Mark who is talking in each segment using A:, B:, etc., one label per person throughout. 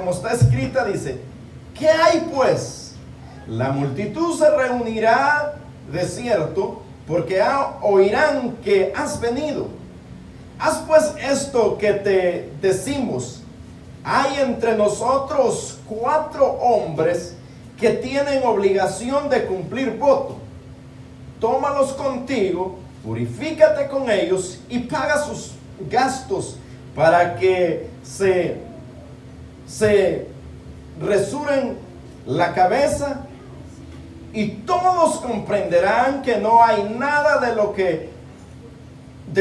A: como está escrita, dice: ¿qué hay pues? La multitud se reunirá de cierto, porque oirán que has venido. Haz pues esto que te decimos. Hay entre nosotros 4 hombres que tienen obligación de cumplir voto. Tómalos contigo, purifícate con ellos y paga sus gastos para que se rasuren la cabeza, y todos comprenderán que no hay nada de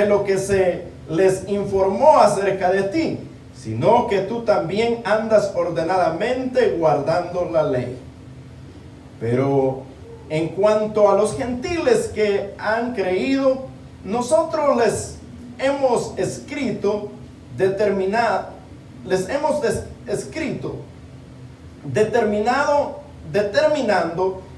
A: lo que se les informó acerca de ti, sino que tú también andas ordenadamente guardando la ley. Pero en cuanto a los gentiles que han creído, nosotros les hemos escrito determinando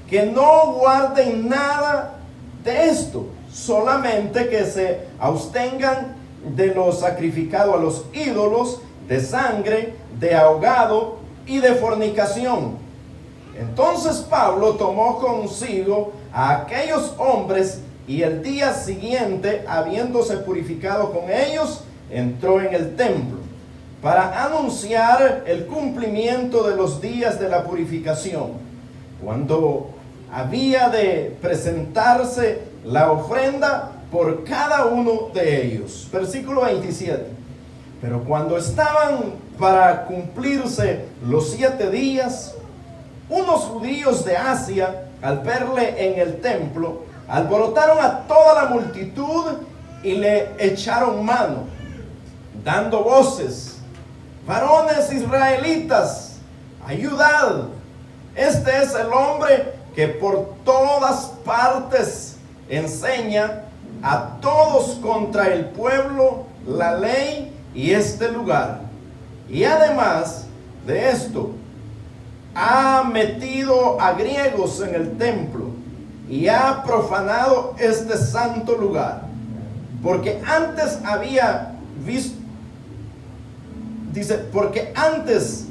A: que no guarden nada de esto, solamente que se abstengan de lo sacrificado a los ídolos, de sangre, de ahogado y de fornicación. Entonces Pablo tomó consigo a aquellos hombres, y el día siguiente, habiéndose purificado con ellos, entró en el templo para anunciar el cumplimiento de los días de la purificación, cuando había de presentarse la ofrenda por cada uno de ellos. Versículo 27. Pero cuando estaban para cumplirse los 7 días, unos judíos de Asia, al verle en el templo, alborotaron a toda la multitud y le echaron mano, dando voces: varones israelitas, ayudad. Este es el hombre que por todas partes enseña a todos contra el pueblo, la ley y este lugar. Y además de esto, ha metido a griegos en el templo y ha profanado este santo lugar. Porque antes había visto, dice, porque antes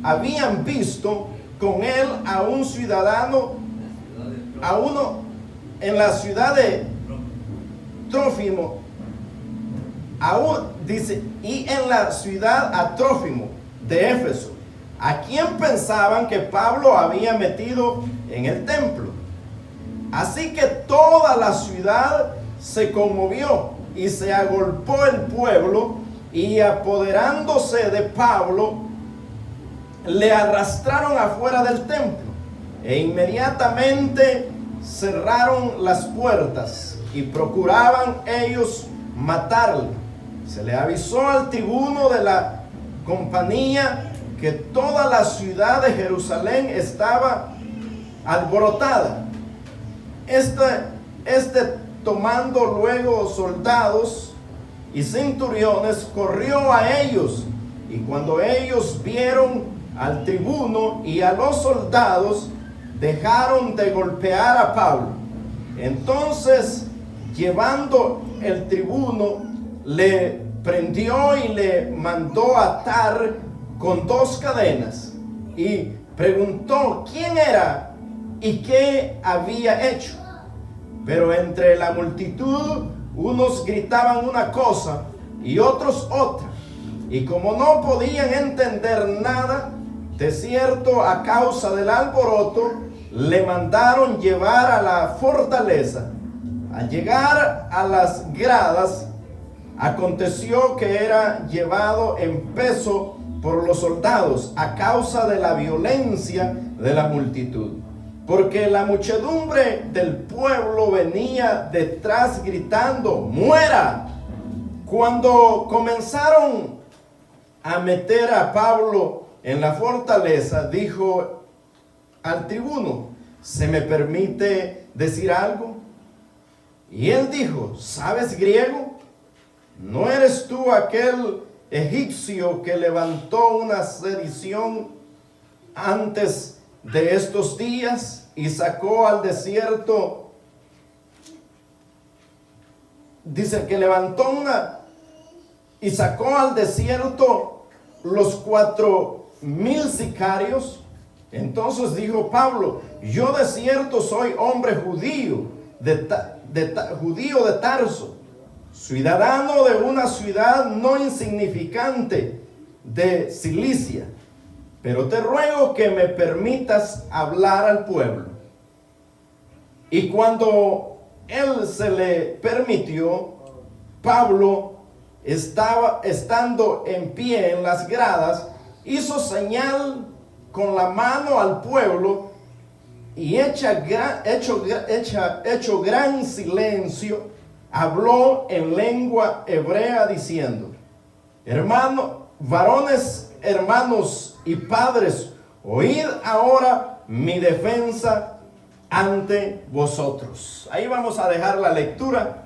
A: habían visto con él a un ciudadano, a uno en la ciudad de Trófimo, dice, y en la ciudad a Trófimo de Éfeso, a quien pensaban que Pablo había metido en el templo. Así que toda la ciudad se conmovió y se agolpó el pueblo, y apoderándose de Pablo, le arrastraron afuera del templo, e inmediatamente cerraron las puertas y procuraban ellos matarle. Se le avisó al tribuno de la compañía que toda la ciudad de Jerusalén estaba alborotada. Tomando luego soldados y centuriones, corrió a ellos, y cuando ellos vieron al tribuno y a los soldados, dejaron de golpear a Pablo. Entonces, llevando el tribuno, le prendió y le mandó atar con 2 cadenas, y preguntó quién era y qué había hecho. Pero entre la multitud, unos gritaban una cosa y otros otra, y como no podían entender nada, de cierto, a causa del alboroto, le mandaron llevar a la fortaleza. Al llegar a las gradas, aconteció que era llevado en peso por los soldados a causa de la violencia de la multitud, porque la muchedumbre del pueblo venía detrás gritando: ¡muera! Cuando comenzaron a meter a Pablo en la fortaleza, dijo al tribuno: ¿se me permite decir algo? Y él dijo: ¿sabes griego? ¿No eres tú aquel egipcio que levantó una sedición antes de estos días y sacó al desierto? Dice que levantó y sacó al desierto los 4 1000 sicarios? Entonces dijo Pablo: yo de cierto soy hombre judío judío de Tarso, ciudadano de una ciudad no insignificante de Cilicia, pero te ruego que me permitas hablar al pueblo. Y cuando él se le permitió, Pablo estando en pie en las gradas, hizo señal con la mano al pueblo, y hecho gran silencio, habló en lengua hebrea diciendo: varones, hermanos y padres, oíd ahora mi defensa ante vosotros. Ahí vamos a dejar la lectura.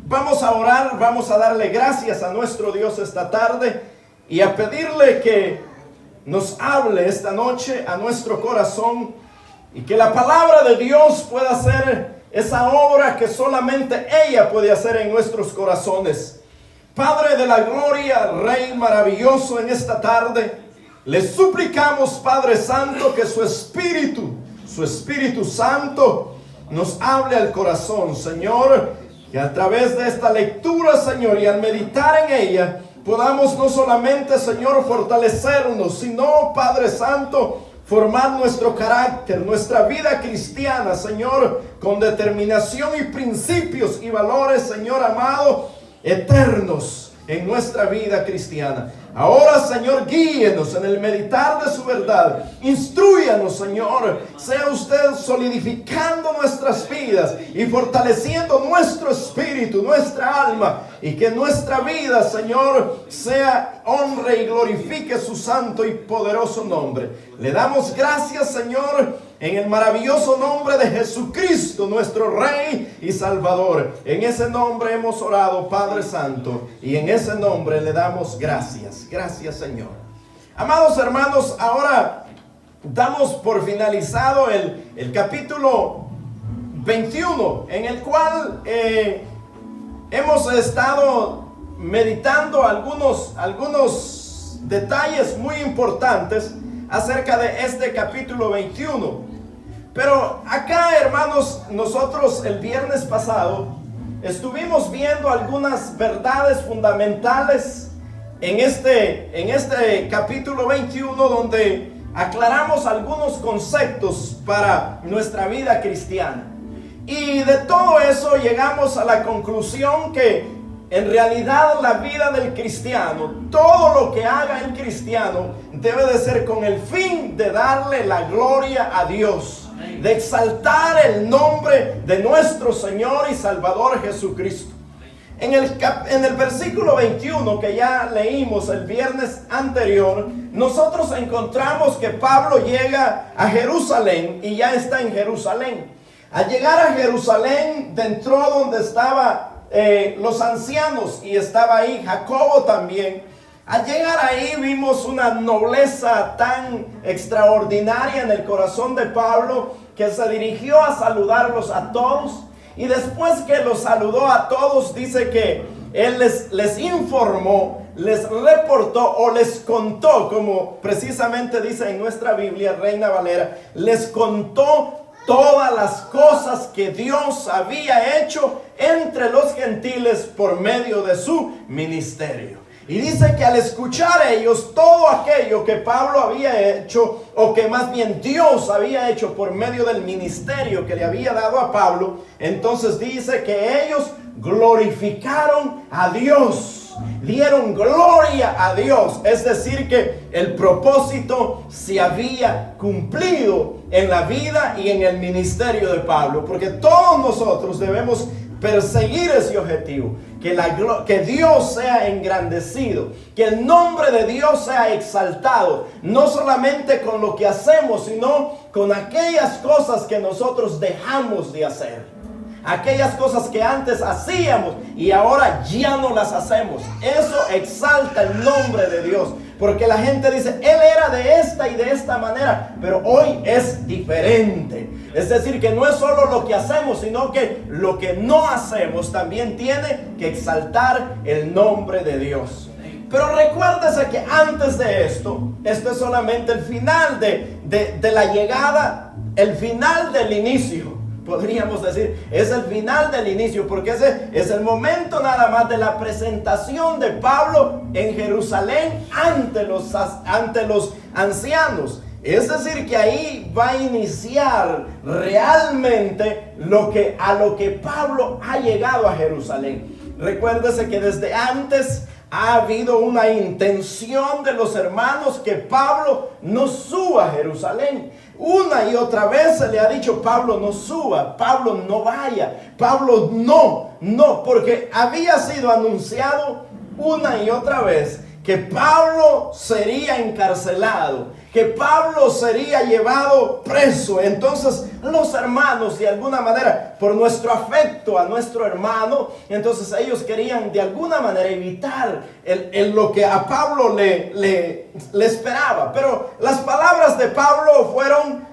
A: Vamos a orar, vamos a darle gracias a nuestro Dios esta tarde y a pedirle que nos hable esta noche a nuestro corazón, y que la palabra de Dios pueda hacer esa obra que solamente ella puede hacer en nuestros corazones. Padre de la gloria, Rey maravilloso, en esta tarde le suplicamos, Padre Santo, que su Espíritu Santo nos hable al corazón, Señor, que a través de esta lectura, Señor, y al meditar en ella, podamos no solamente, Señor, fortalecernos, sino, Padre Santo, formar nuestro carácter, nuestra vida cristiana, Señor, con determinación y principios y valores, Señor amado, eternos en nuestra vida cristiana. Ahora, Señor, guíenos en el meditar de su verdad. Instrúyanos, Señor. Sea usted solidificando nuestras vidas y fortaleciendo nuestro espíritu, nuestra alma, y que nuestra vida, Señor, sea honre y glorifique su santo y poderoso nombre. Le damos gracias, Señor, en el maravilloso nombre de Jesucristo, nuestro Rey y Salvador. En ese nombre hemos orado, Padre Santo, y en ese nombre le damos gracias. Gracias, Señor. Amados hermanos, ahora damos por finalizado el capítulo 21, en el cual hemos estado meditando algunos detalles muy importantes acerca de este capítulo 21. Pero acá, hermanos, nosotros el viernes pasado estuvimos viendo algunas verdades fundamentales en este capítulo 21, donde aclaramos algunos conceptos para nuestra vida cristiana. Y de todo eso llegamos a la conclusión que en realidad la vida del cristiano, todo lo que haga el cristiano, debe de ser con el fin de darle la gloria a Dios, de exaltar el nombre de nuestro Señor y Salvador Jesucristo. En el versículo 21 que ya leímos el viernes anterior, nosotros encontramos que Pablo llega a Jerusalén y ya está en Jerusalén. Al llegar a Jerusalén, entró donde estaban los ancianos, y estaba ahí Jacobo también. Al llegar ahí vimos una nobleza tan extraordinaria en el corazón de Pablo, que se dirigió a saludarlos a todos. Y después que los saludó a todos, dice que él les informó, les reportó o les contó, como precisamente dice en nuestra Biblia, Reina Valera, les contó todas las cosas que Dios había hecho entre los gentiles por medio de su ministerio. Y dice que al escuchar ellos todo aquello que Pablo había hecho, o que más bien Dios había hecho por medio del ministerio que le había dado a Pablo, entonces dice que ellos glorificaron a Dios, dieron gloria a Dios. Es decir, que el propósito se había cumplido en la vida y en el ministerio de Pablo, porque todos nosotros debemos perseguir ese objetivo, que Dios sea engrandecido, que el nombre de Dios sea exaltado, no solamente con lo que hacemos, sino con aquellas cosas que nosotros dejamos de hacer, aquellas cosas que antes hacíamos y ahora ya no las hacemos. Eso exalta el nombre de Dios, porque la gente dice, él era de esta y de esta manera, pero hoy es diferente. Es decir, que no es solo lo que hacemos, sino que lo que no hacemos también tiene que exaltar el nombre de Dios. Pero recuérdese que antes de esto es solamente el final de la llegada, el final del inicio. Podríamos decir, es el final del inicio, porque ese es el momento nada más de la presentación de Pablo en Jerusalén ante los ancianos. Es decir, que ahí va a iniciar realmente a lo que Pablo ha llegado a Jerusalén. Recuérdese que desde antes ha habido una intención de los hermanos que Pablo no suba a Jerusalén. Una y otra vez se le ha dicho: Pablo no suba, Pablo no vaya, Pablo no, porque había sido anunciado una y otra vez que Pablo sería encarcelado, que Pablo sería llevado preso. Entonces los hermanos, de alguna manera, por nuestro afecto a nuestro hermano, entonces ellos querían de alguna manera evitar lo que a Pablo le esperaba. Pero las palabras de Pablo fueron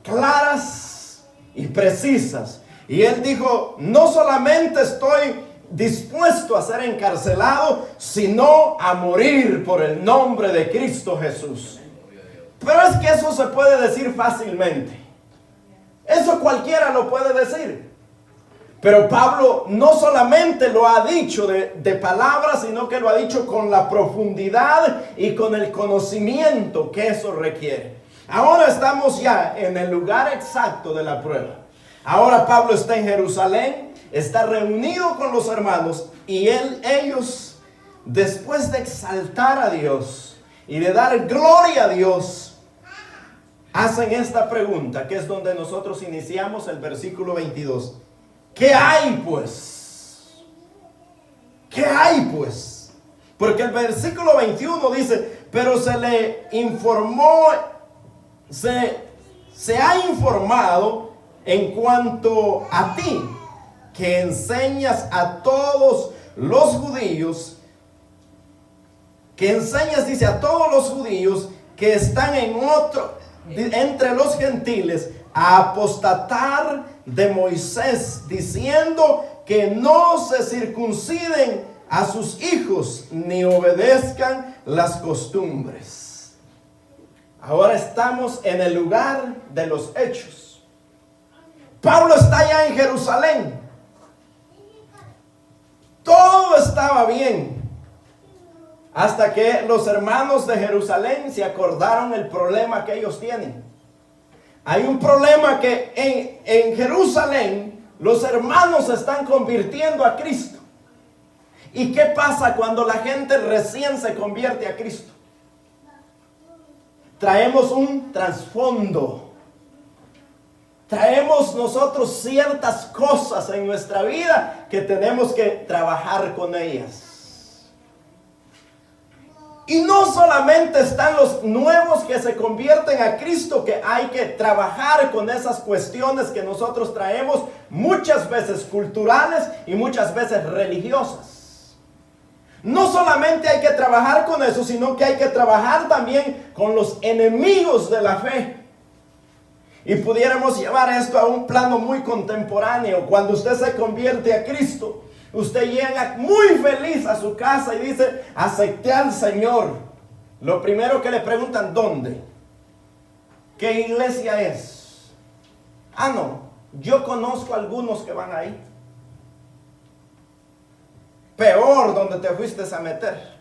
A: claras y precisas. Y él dijo: no solamente estoy dispuesto a ser encarcelado, sino a morir por el nombre de Cristo Jesús. Pero es que eso se puede decir fácilmente. Eso cualquiera lo puede decir. Pero Pablo no solamente lo ha dicho de palabras, sino que lo ha dicho con la profundidad y con el conocimiento que eso requiere. Ahora estamos ya en el lugar exacto de la prueba. Ahora Pablo está en Jerusalén, está reunido con los hermanos, y ellos, después de exaltar a Dios y de dar gloria a Dios, hacen esta pregunta, que es donde nosotros iniciamos el versículo 22. ¿Qué hay pues? ¿Qué hay pues? Porque el versículo 21 dice: pero se le informó, se ha informado en cuanto a ti, que enseñas a todos los judíos, dice, a todos los judíos que están entre los gentiles, a apostatar de Moisés, diciendo que no se circunciden a sus hijos, ni obedezcan las costumbres. Ahora estamos en el lugar de los hechos. Pablo está ya en Jerusalén. Todo estaba bien, hasta que los hermanos de Jerusalén se acordaron el problema que ellos tienen. Hay un problema que en Jerusalén los hermanos se están convirtiendo a Cristo. ¿Y qué pasa cuando la gente recién se convierte a Cristo? Traemos un trasfondo. Traemos nosotros ciertas cosas en nuestra vida que tenemos que trabajar con ellas. Y no solamente están los nuevos que se convierten a Cristo, que hay que trabajar con esas cuestiones que nosotros traemos, muchas veces culturales y muchas veces religiosas. No solamente hay que trabajar con eso, sino que hay que trabajar también con los enemigos de la fe. Y pudiéramos llevar esto a un plano muy contemporáneo. Cuando usted se convierte a Cristo, usted llega muy feliz a su casa y dice: acepté al Señor. Lo primero que le preguntan: ¿dónde? ¿Qué iglesia es? Ah, no, yo conozco algunos que van ahí. Peor donde te fuiste a meter.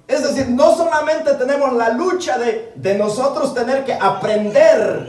A: Es decir, no solamente tenemos la lucha de nosotros tener que aprender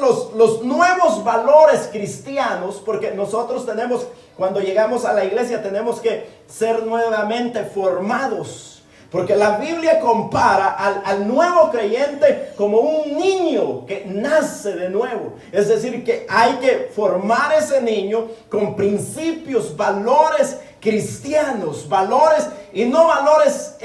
A: los nuevos valores cristianos, porque nosotros tenemos, cuando llegamos a la iglesia, tenemos que ser nuevamente formados. Porque la Biblia compara al nuevo creyente como un niño que nace de nuevo. Es decir, que hay que formar ese niño con principios, valores cristianos, valores, y no valores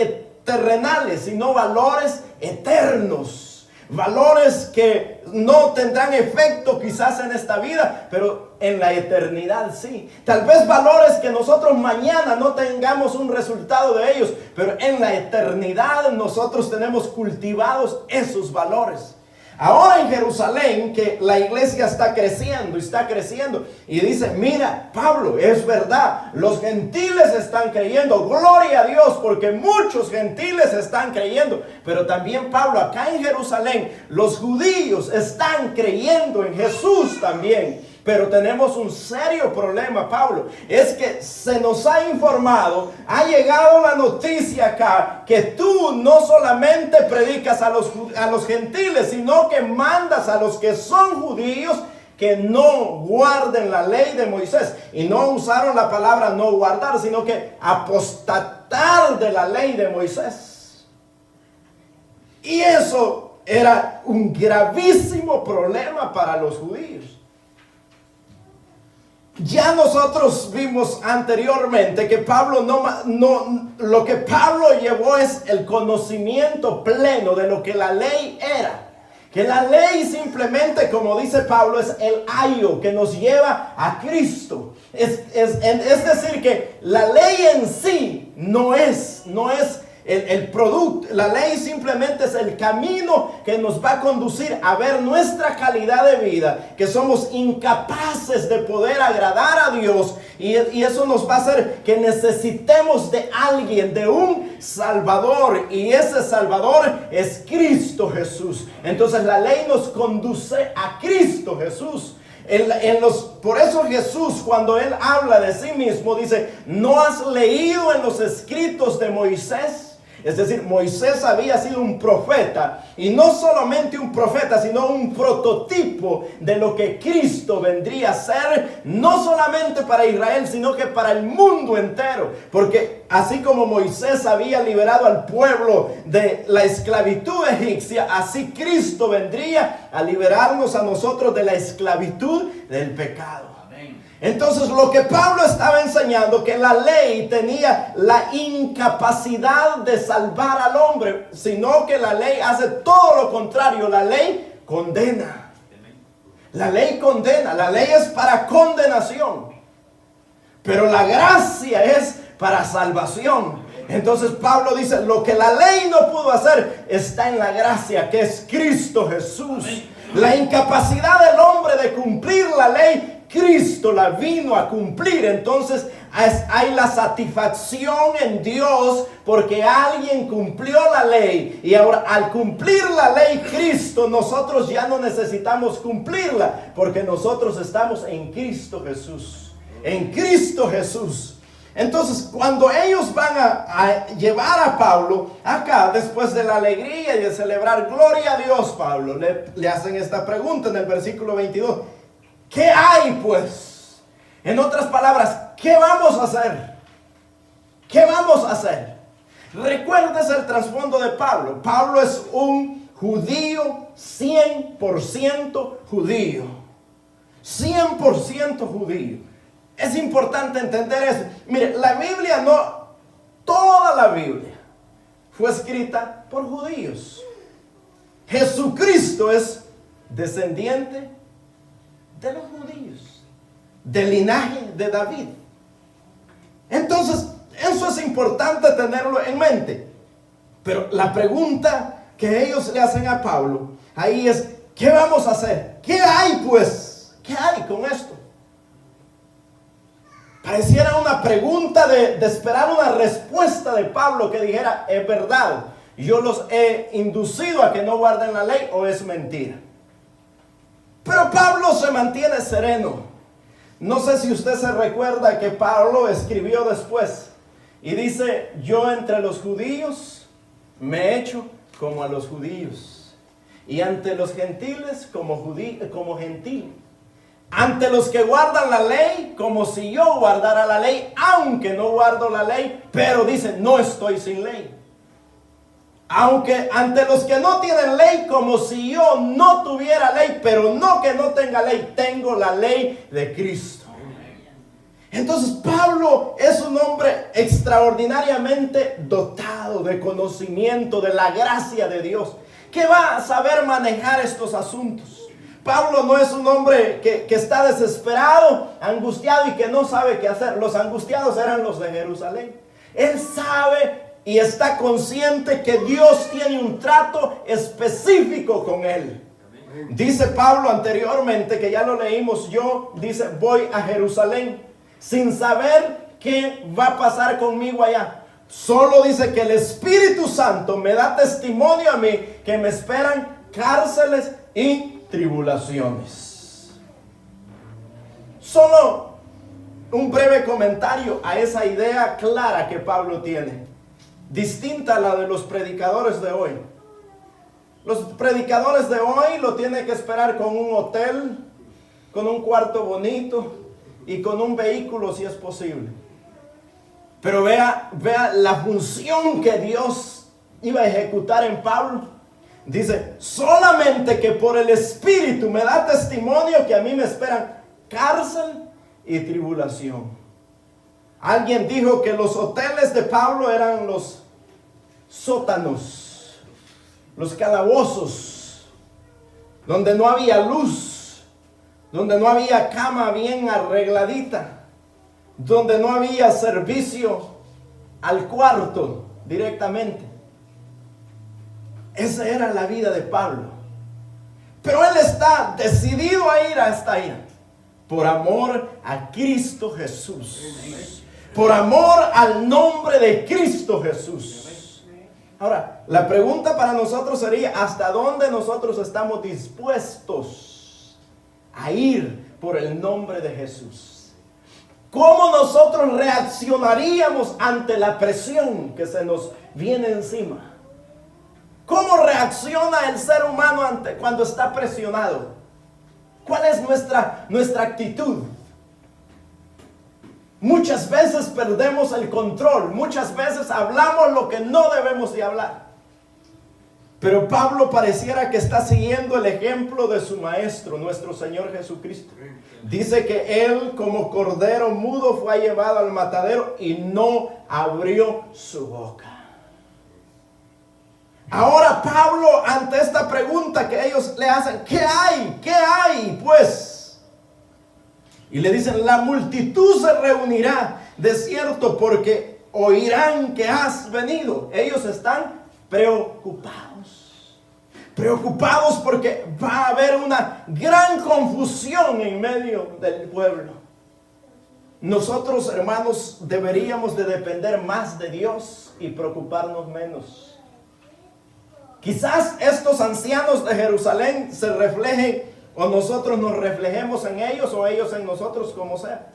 A: terrenales, sino valores eternos. Valores que no tendrán efecto quizás en esta vida, pero en la eternidad sí. Tal vez valores que nosotros mañana no tengamos un resultado de ellos, pero en la eternidad nosotros tenemos cultivados esos valores. ahora en Jerusalén, que la iglesia está creciendo, y dice, mira, Pablo, es verdad, los gentiles están creyendo, gloria a Dios, porque muchos gentiles están creyendo, pero también Pablo, acá en Jerusalén, los judíos están creyendo en Jesús también. Pero tenemos un serio problema, Pablo. Es que se nos ha informado, ha llegado la noticia acá, que tú no solamente predicas a los gentiles, sino que mandas a los que son judíos que no guarden la ley de Moisés. Y no usaron la palabra no guardar, sino que apostatar de la ley de Moisés. Y eso era un gravísimo problema para los judíos. Ya nosotros vimos anteriormente que Pablo lo que Pablo llevó es el conocimiento pleno de lo que la ley era. Que la ley simplemente, como dice Pablo, es el ayo que nos lleva a Cristo. Es decir, que la ley en sí no es el producto. La ley simplemente es el camino que nos va a conducir a ver nuestra calidad de vida, que somos incapaces de poder agradar a Dios, y eso nos va a hacer que necesitemos de alguien, de un Salvador, y ese Salvador es Cristo Jesús. Entonces la ley nos conduce a Cristo Jesús. Por eso Jesús, cuando Él habla de sí mismo, dice, ¿no has leído en los escritos de Moisés? Es decir, Moisés había sido un profeta, y no solamente un profeta, sino un prototipo de lo que Cristo vendría a ser, no solamente para Israel, sino que para el mundo entero. Porque así como Moisés había liberado al pueblo de la esclavitud egipcia, así Cristo vendría a liberarnos a nosotros de la esclavitud del pecado. Entonces lo que Pablo estaba enseñando, que la ley tenía la incapacidad de salvar al hombre, sino que la ley hace todo lo contrario. La ley condena. La ley condena. La ley es para condenación, pero la gracia es para salvación. Entonces Pablo dice, lo que la ley no pudo hacer está en la gracia, que es Cristo Jesús. La incapacidad del hombre de cumplir la ley, Cristo la vino a cumplir. Entonces hay la satisfacción en Dios porque alguien cumplió la ley. Y ahora, al cumplir la ley Cristo, nosotros ya no necesitamos cumplirla, porque nosotros estamos en Cristo Jesús. En Cristo Jesús. Entonces, cuando ellos van a llevar a Pablo acá, después de la alegría y de celebrar, gloria a Dios, Pablo, le hacen esta pregunta en el versículo 22. ¿Qué hay pues? En otras palabras, ¿qué vamos a hacer? ¿Qué vamos a hacer? Recuerdes el trasfondo de Pablo. Pablo es un judío, 100% judío. 100% judío. Es importante entender eso. Mire, la Biblia toda la Biblia fue escrita por judíos. Jesucristo es descendiente de los judíos, del linaje de David. Entonces, eso es importante tenerlo en mente. Pero la pregunta que ellos le hacen a Pablo ahí es, ¿qué vamos a hacer? ¿Qué hay pues? ¿Qué hay con esto? Pareciera una pregunta de esperar una respuesta de Pablo que dijera, es verdad, yo los he inducido a que no guarden la ley, o es mentira. Pero Pablo se mantiene sereno. No sé si usted se recuerda que Pablo escribió después y dice, yo entre los judíos me he hecho como a los judíos, y ante los gentiles como gentil. Ante los que guardan la ley, como si yo guardara la ley, aunque no guardo la ley, pero dice, no estoy sin ley. Aunque ante los que no tienen ley, como si yo no tuviera ley, pero no que no tenga ley, tengo la ley de Cristo. Entonces Pablo es un hombre extraordinariamente dotado de conocimiento de la gracia de Dios, que va a saber manejar estos asuntos. Pablo no es un hombre que está desesperado, angustiado y que no sabe qué hacer. Los angustiados eran los de Jerusalén. Él sabe y está consciente que Dios tiene un trato específico con él. Dice Pablo anteriormente, que ya lo leímos, yo, dice, voy a Jerusalén sin saber qué va a pasar conmigo allá. Solo dice que el Espíritu Santo me da testimonio a mí que me esperan cárceles y tribulaciones. Solo un breve comentario a esa idea clara que Pablo tiene, distinta a la de los predicadores de hoy. Los predicadores de hoy lo tienen que esperar con un hotel, con un cuarto bonito y con un vehículo si es posible. Pero vea la función que Dios iba a ejecutar en Pablo. Dice, solamente que por el Espíritu me da testimonio que a mí me esperan cárcel y tribulación. Alguien dijo que los hoteles de Pablo eran los sótanos, los calabozos, donde no había luz, donde no había cama bien arregladita, donde no había servicio al cuarto directamente. Esa era la vida de Pablo. Pero él está decidido a ir hasta allá por amor a Cristo Jesús, por amor al nombre de Cristo Jesús. Ahora, la pregunta para nosotros sería, ¿hasta dónde nosotros estamos dispuestos a ir por el nombre de Jesús? ¿Cómo nosotros reaccionaríamos ante la presión que se nos viene encima? ¿Cómo reacciona el ser humano cuando está presionado? ¿Cuál es nuestra actitud? Muchas veces perdemos el control, muchas veces hablamos lo que no debemos de hablar. Pero Pablo pareciera que está siguiendo el ejemplo de su maestro, nuestro Señor Jesucristo. Dice que él, como cordero mudo, fue llevado al matadero y no abrió su boca. Ahora Pablo, ante esta pregunta que ellos le hacen, ¿qué hay? ¿Qué hay? Pues, y le dicen, la multitud se reunirá de cierto porque oirán que has venido. Ellos están preocupados porque va a haber una gran confusión en medio del pueblo. Nosotros, hermanos, deberíamos de depender más de Dios y preocuparnos menos. Quizás estos ancianos de Jerusalén se reflejen, o nosotros nos reflejemos en ellos, o ellos en nosotros, como sea.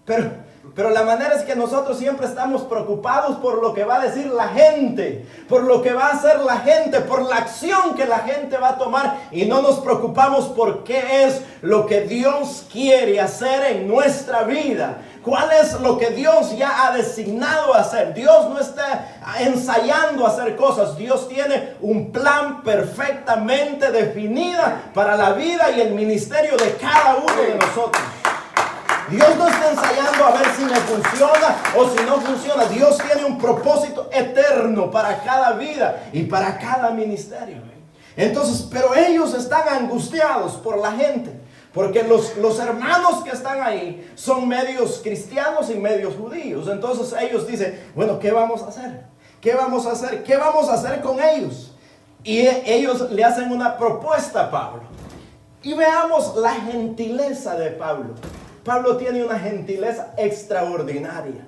A: Pero la manera es que nosotros siempre estamos preocupados por lo que va a decir la gente, por lo que va a hacer la gente, por la acción que la gente va a tomar, y no nos preocupamos por qué es lo que Dios quiere hacer en nuestra vida. ¿Cuál es lo que Dios ya ha designado a hacer? Dios no está ensayando a hacer cosas. Dios tiene un plan perfectamente definido para la vida y el ministerio de cada uno de nosotros. Dios no está ensayando a ver si me funciona o si no funciona. Dios tiene un propósito eterno para cada vida y para cada ministerio. Entonces, pero ellos están angustiados por la gente, porque los hermanos que están ahí son medios cristianos y medios judíos. Entonces ellos dicen, bueno, ¿qué vamos a hacer? ¿Qué vamos a hacer? ¿Qué vamos a hacer con ellos? Y ellos le hacen una propuesta a Pablo. Y veamos la gentileza de Pablo. Pablo tiene una gentileza extraordinaria.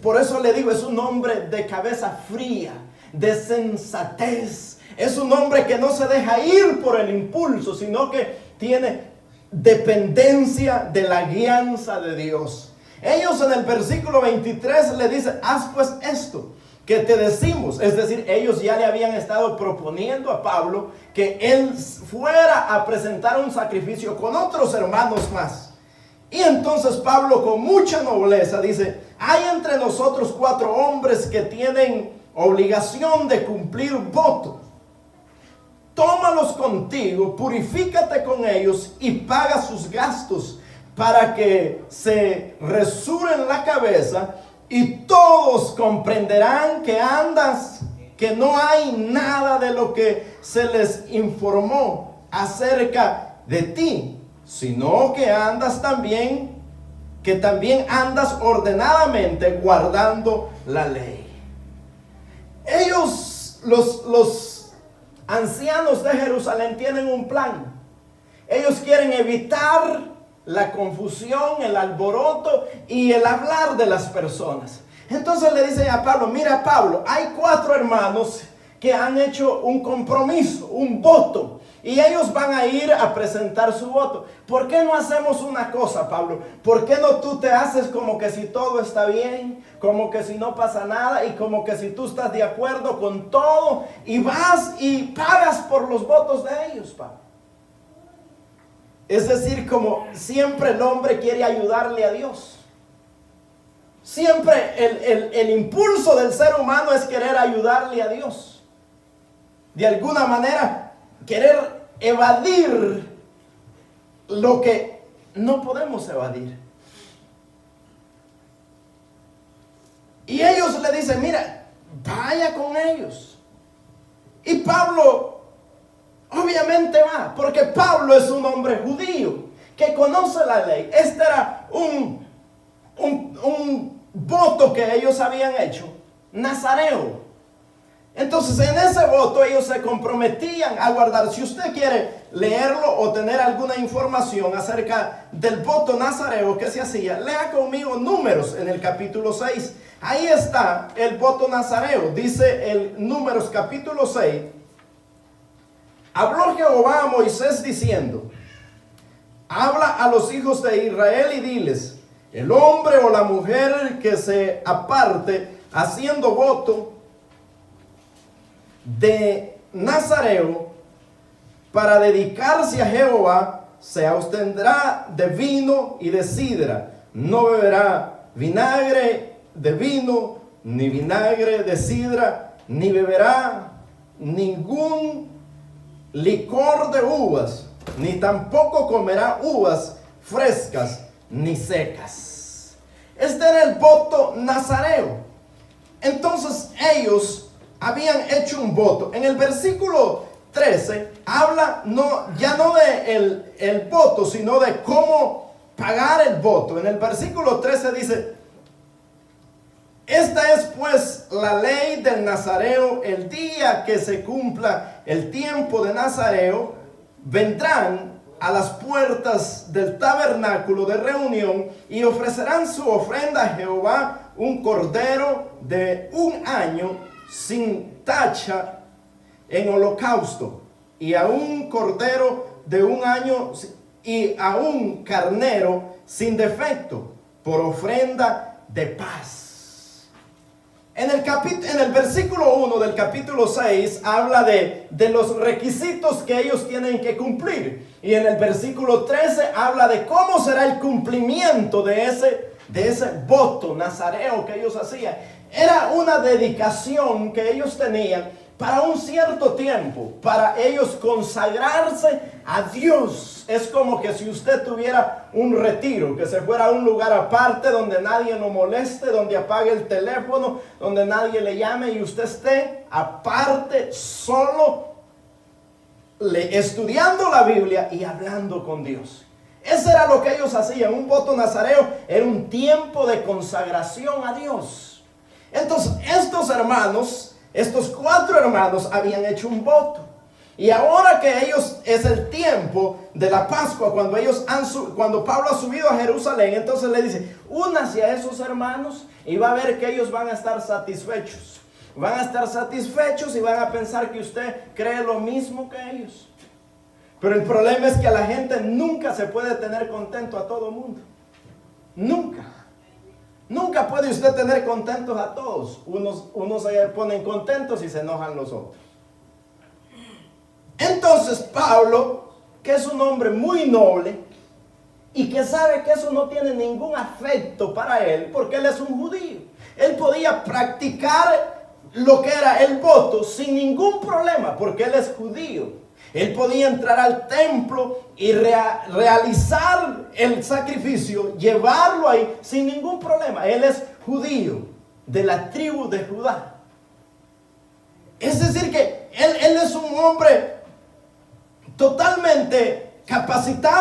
A: Por eso le digo, es un hombre de cabeza fría, de sensatez. Es un hombre que no se deja ir por el impulso, sino que tiene dependencia de la guianza de Dios. Ellos en el versículo 23 le dicen, haz pues esto que te decimos. Es decir, ellos ya le habían estado proponiendo a Pablo que él fuera a presentar un sacrificio con otros hermanos más. Y entonces Pablo, con mucha nobleza, dice, hay entre nosotros 4 hombres que tienen obligación de cumplir voto. Tómalos contigo, purifícate con ellos y paga sus gastos para que se resuren la cabeza y todos comprenderán que no hay nada de lo que se les informó acerca de ti, sino que también andas ordenadamente guardando la ley. Ellos, los ancianos de Jerusalén, tienen un plan. Ellos quieren evitar la confusión, el alboroto y el hablar de las personas. Entonces le dicen a Pablo, mira Pablo, hay 4 hermanos que han hecho un compromiso, un voto. Y ellos van a ir a presentar su voto. ¿Por qué no hacemos una cosa, Pablo? ¿Por qué no tú te haces como que si todo está bien, como que si no pasa nada y como que si tú estás de acuerdo con todo y vas y pagas por los votos de ellos, Pablo? Es decir, como siempre el hombre quiere ayudarle a Dios. Siempre el impulso del ser humano es querer ayudarle a Dios. De alguna manera, querer evadir lo que no podemos evadir. Y ellos le dicen, mira, vaya con ellos. Y Pablo obviamente va, porque Pablo es un hombre judío que conoce la ley. Este era un voto que ellos habían hecho, nazareo. Entonces en ese voto ellos se comprometían a guardar. Si usted quiere leerlo o tener alguna información acerca del voto nazareo que se hacía, lea conmigo Números en el capítulo 6. Ahí está el voto nazareo. Dice el Números capítulo 6. Habló Jehová a Moisés diciendo, habla a los hijos de Israel y diles, el hombre o la mujer que se aparte haciendo voto de nazareo para dedicarse a Jehová, se abstendrá de vino y de sidra, no beberá vinagre de vino, ni vinagre de sidra, ni beberá ningún licor de uvas, ni tampoco comerá uvas frescas ni secas. Este era el voto nazareo. Entonces ellos habían hecho un voto. En el versículo 13 habla ya no de el voto, sino de cómo pagar el voto. En el versículo 13 dice, esta es pues la ley del nazareo, el día que se cumpla el tiempo de nazareo, vendrán a las puertas del tabernáculo de reunión y ofrecerán su ofrenda a Jehová, un cordero de 1 año sin tacha en holocausto, y a un cordero de 1 año y a un carnero sin defecto por ofrenda de paz. En el versículo 1 del capítulo 6 habla de los requisitos que ellos tienen que cumplir. Y en el versículo 13 habla de cómo será el cumplimiento de ese voto nazareo que ellos hacían. Era una dedicación que ellos tenían para un cierto tiempo, para ellos consagrarse a Dios. Es como que si usted tuviera un retiro, que se fuera a un lugar aparte donde nadie lo moleste, donde apague el teléfono, donde nadie le llame y usted esté aparte, solo, estudiando la Biblia y hablando con Dios. Eso era lo que ellos hacían. Un voto nazareo era un tiempo de consagración a Dios. Entonces estos 4 hermanos habían hecho un voto. Y ahora que es el tiempo de la Pascua, cuando Pablo ha subido a Jerusalén, entonces le dice, únase a esos hermanos y va a ver que ellos van a estar satisfechos. Van a estar satisfechos y van a pensar que usted cree lo mismo que ellos. Pero el problema es que a la gente nunca se puede tener contento a todo mundo. Nunca. Nunca puede usted tener contentos a todos. Unos se ponen contentos y se enojan los otros. Entonces Pablo, que es un hombre muy noble y que sabe que eso no tiene ningún afecto para él, porque él es un judío, él podía practicar lo que era el voto sin ningún problema, porque él es judío. Él podía entrar al templo y realizar el sacrificio, llevarlo ahí sin ningún problema. Él es judío, de la tribu de Judá. Es decir que él es un hombre totalmente capacitado